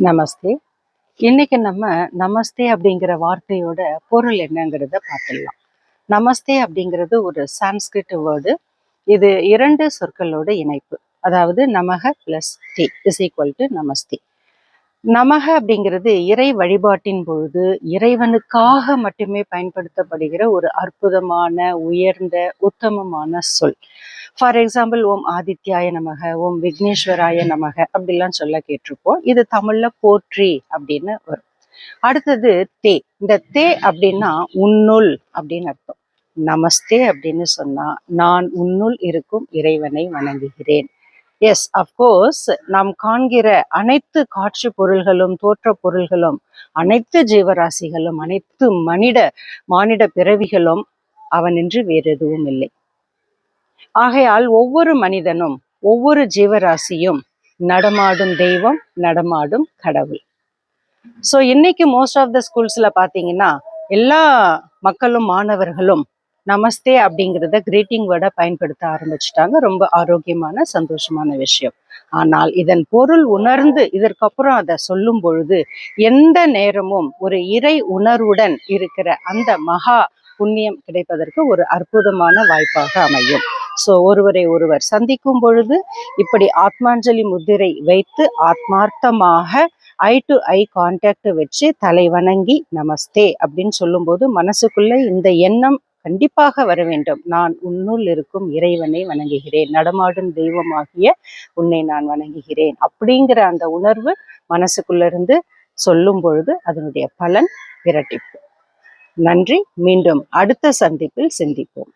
நமஸ்தே. இன்னைக்கு நம்ம நமஸ்தே அப்படிங்கிற வார்த்தையோட பொருள் என்னங்கிறத பார்த்துடலாம். நமஸ்தே அப்படிங்கிறது ஒரு சான்ஸ்கிரிட் வேர்டு. இது 2 சொற்களோட இணைப்பு. அதாவது நமக பிளஸ் தே இஸ் ஈக்குவல் டு நமஸ்தே. நமக அப்படிங்கிறது இறை வழிபாட்டின் பொழுது இறைவனுக்காக மட்டுமே பயன்படுத்தப்படுகிற ஒரு அற்புதமான, உயர்ந்த, உத்தமமான சொல். ஃபார் எக்ஸாம்பிள், ஓம் ஆதித்யாய நமக, ஓம் விக்னேஸ்வராய நமக அப்படிலாம் சொல்ல கேட்டிருப்போம். இது தமிழ்ல போற்றி அப்படின்னு வரும். அடுத்தது தே. இந்த தே அப்படின்னா உன்னுள் அப்படின்னு அர்த்தம். நமஸ்தே அப்படின்னு சொன்னா நான் உன்னுள் இருக்கும் இறைவனை வணங்குகிறேன். எஸ், அஃப்கோர்ஸ், நாம் காண்கிற அனைத்து காட்சி பொருள்களும், தோற்ற பொருள்களும், அனைத்து ஜீவராசிகளும், அனைத்து மானிட பிறவிகளும் அவனின்றி வேறு எதுவும் இல்லை. ஆகையால் ஒவ்வொரு மனிதனும், ஒவ்வொரு ஜீவராசியும் நடமாடும் தெய்வம், நடமாடும் கடவுள். ஸோ இன்னைக்கு மோஸ்ட் ஆஃப் த ஸ்கூல்ஸ்ல பார்த்தீங்கன்னா எல்லா மக்களும், மாணவர்களும் நமஸ்தே அப்படிங்கிறத கிரீட்டிங் வேர்டை பயன்படுத்த ஆரம்பிச்சுட்டாங்க. ரொம்ப ஆரோக்கியமான, சந்தோஷமான விஷயம். ஆனால் இதன் பொருள் உணர்ந்து இதற்கப்புறம் அதை சொல்லும் பொழுது எந்த நேரமும் ஒரு இறை உணர்வுடன் இருக்கிற அந்த மகா புண்ணியம் கிடைப்பதற்கு ஒரு அற்புதமான வாய்ப்பாக அமையும். ஸோ ஒருவரை ஒருவர் சந்திக்கும் பொழுது இப்படி ஆத்மாஞ்சலி முத்திரை வைத்து ஆத்மார்த்தமாக ஐ டு ஐ கான்டாக்ட் வச்சு தலை வணங்கி நமஸ்தே அப்படின்னு சொல்லும்போது மனசுக்குள்ள இந்த எண்ணம் கண்டிப்பாக வர வேண்டும். நான் உன்னுள் இருக்கும் இறைவனை வணங்குகிறேன், நடமாடும் தெய்வமாகிய உன்னை நான் வணங்குகிறேன் அப்படிங்கிற அந்த உணர்வு மனசுக்குள்ள இருந்து சொல்லும் பொழுது அதனுடைய பலன் இரட்டிப்பு. நன்றி. மீண்டும் அடுத்த சந்திப்பில் சிந்திப்போம்.